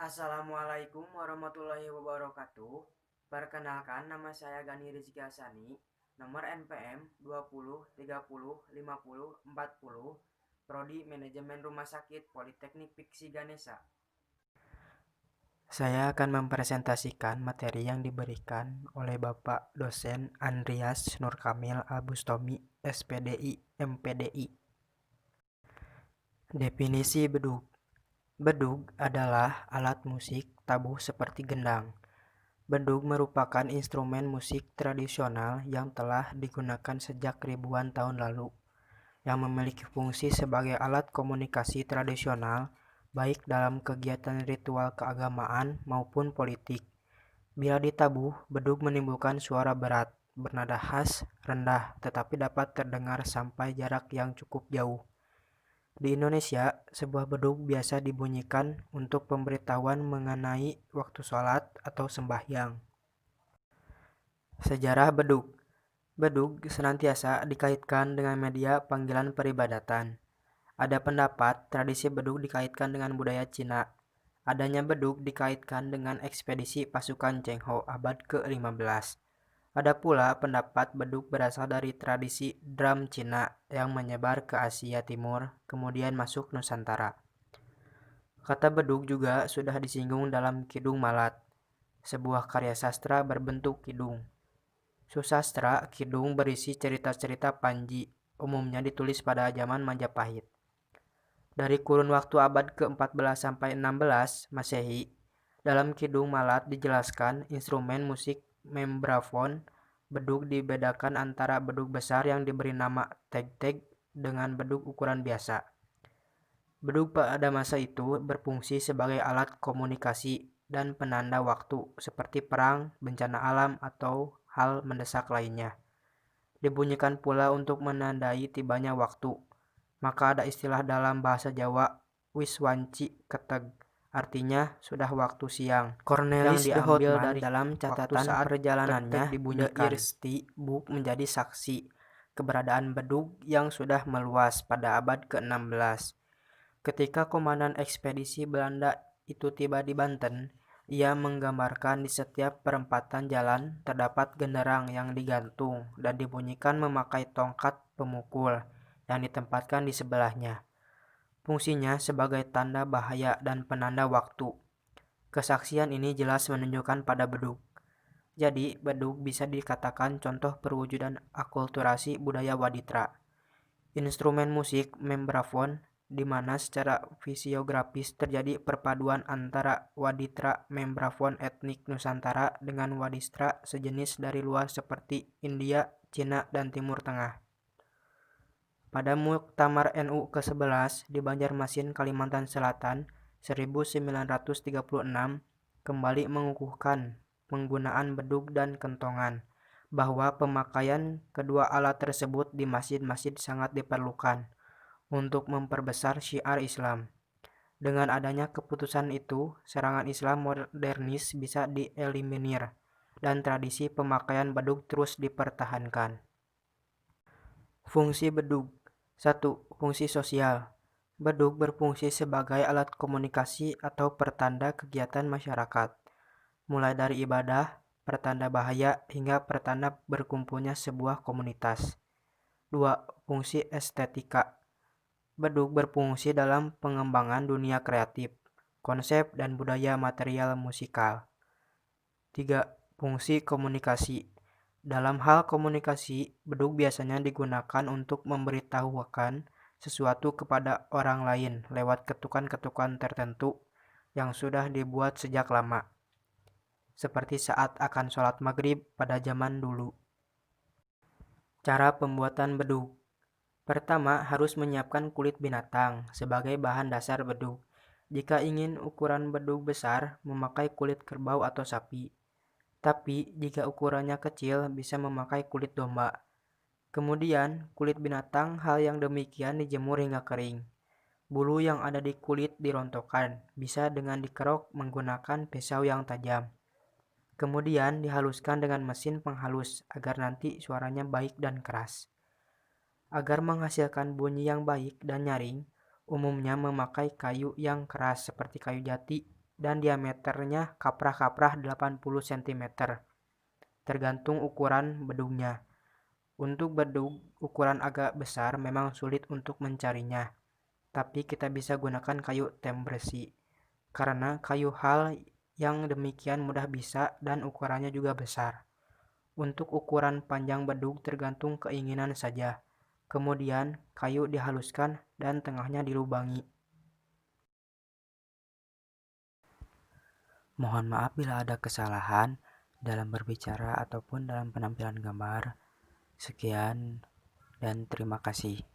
Assalamualaikum warahmatullahi wabarakatuh. Perkenalkan, nama saya Gani Rizky Hasani, nomor NPM 20 30 50 40, Prodi Manajemen Rumah Sakit Politeknik Piksi Ganesha. Saya akan mempresentasikan materi yang diberikan oleh Bapak Dosen Andreas Nurkamil Albustomi, SPDI, MPDI. Definisi bedug. Bedug adalah alat musik tabuh seperti gendang. Bedug merupakan instrumen musik tradisional yang telah digunakan sejak ribuan tahun lalu, yang memiliki fungsi sebagai alat komunikasi tradisional baik dalam kegiatan ritual keagamaan maupun politik. Bila ditabuh, bedug menimbulkan suara berat, bernada khas, rendah, tetapi dapat terdengar sampai jarak yang cukup jauh. Di Indonesia, sebuah bedug biasa dibunyikan untuk pemberitahuan mengenai waktu sholat atau sembahyang. Sejarah bedug. Bedug senantiasa dikaitkan dengan media panggilan peribadatan. Ada pendapat tradisi bedug dikaitkan dengan budaya Cina. Adanya bedug dikaitkan dengan ekspedisi pasukan Cheng Ho abad ke-15. Ada pula pendapat bedug berasal dari tradisi drum Cina yang menyebar ke Asia Timur, kemudian masuk Nusantara. Kata bedug juga sudah disinggung dalam Kidung Malat, sebuah karya sastra berbentuk kidung. Susastra kidung berisi cerita-cerita Panji, umumnya ditulis pada zaman Majapahit. Dari kurun waktu abad ke-14 sampai 16 Masehi, dalam Kidung Malat dijelaskan instrumen musik membrafon bedug dibedakan antara bedug besar yang diberi nama teg-teg dengan bedug ukuran biasa. Bedug pada masa itu berfungsi sebagai alat komunikasi dan penanda waktu seperti perang, bencana alam, atau hal mendesak lainnya. Dibunyikan pula untuk menandai tibanya waktu. Maka ada istilah dalam bahasa Jawa, wiswanci keteg, artinya sudah waktu siang, Cornelis yang diambil dari dalam catatan perjalanannya. The Irsti Book menjadi saksi keberadaan bedug yang sudah meluas pada abad ke-16. Ketika komandan ekspedisi Belanda itu tiba di Banten, ia menggambarkan di setiap perempatan jalan terdapat genderang yang digantung dan dibunyikan memakai tongkat pemukul yang ditempatkan di sebelahnya. Fungsinya sebagai tanda bahaya dan penanda waktu. Kesaksian ini jelas menunjukkan pada bedug. Jadi, bedug bisa dikatakan contoh perwujudan akulturasi budaya Waditra. Instrumen musik membrafon di mana secara fisiografis terjadi perpaduan antara Waditra membrafon etnik Nusantara dengan Wadistra sejenis dari luar seperti India, Cina, dan Timur Tengah. Pada Muktamar NU ke-11 di Banjarmasin, Kalimantan Selatan 1936 kembali mengukuhkan penggunaan bedug dan kentongan, bahwa pemakaian kedua alat tersebut di masjid-masjid sangat diperlukan untuk memperbesar syiar Islam. Dengan adanya keputusan itu, serangan Islam modernis bisa dieliminir dan tradisi pemakaian bedug terus dipertahankan. Fungsi bedug. 1. Fungsi sosial. Bedug berfungsi sebagai alat komunikasi atau pertanda kegiatan masyarakat, mulai dari ibadah, pertanda bahaya, hingga pertanda berkumpulnya sebuah komunitas. 2. Fungsi estetika. Bedug berfungsi dalam pengembangan dunia kreatif, konsep, dan budaya material musikal. 3. Fungsi komunikasi. Dalam hal komunikasi, bedug biasanya digunakan untuk memberitahukan sesuatu kepada orang lain lewat ketukan-ketukan tertentu yang sudah dibuat sejak lama, seperti saat akan sholat maghrib pada zaman dulu. Cara pembuatan bedug. Pertama, harus menyiapkan kulit binatang sebagai bahan dasar bedug. Jika ingin ukuran bedug besar, memakai kulit kerbau atau sapi. Tapi, jika ukurannya kecil, bisa memakai kulit domba. Kemudian, kulit binatang hal yang demikian dijemur hingga kering. Bulu yang ada di kulit dirontokkan, bisa dengan dikerok menggunakan pisau yang tajam. Kemudian dihaluskan dengan mesin penghalus agar nanti suaranya baik dan keras. Agar menghasilkan bunyi yang baik dan nyaring, umumnya memakai kayu yang keras seperti kayu jati, dan diameternya kaprah-kaprah 80 cm, tergantung ukuran bedugnya. Untuk bedug ukuran agak besar memang sulit untuk mencarinya, tapi kita bisa gunakan kayu tem besi, karena kayu hal yang demikian mudah bisa dan ukurannya juga besar. Untuk ukuran panjang bedug tergantung keinginan saja. Kemudian kayu dihaluskan dan tengahnya dilubangi. Mohon maaf bila ada kesalahan dalam berbicara ataupun dalam penampilan gambar. Sekian dan terima kasih.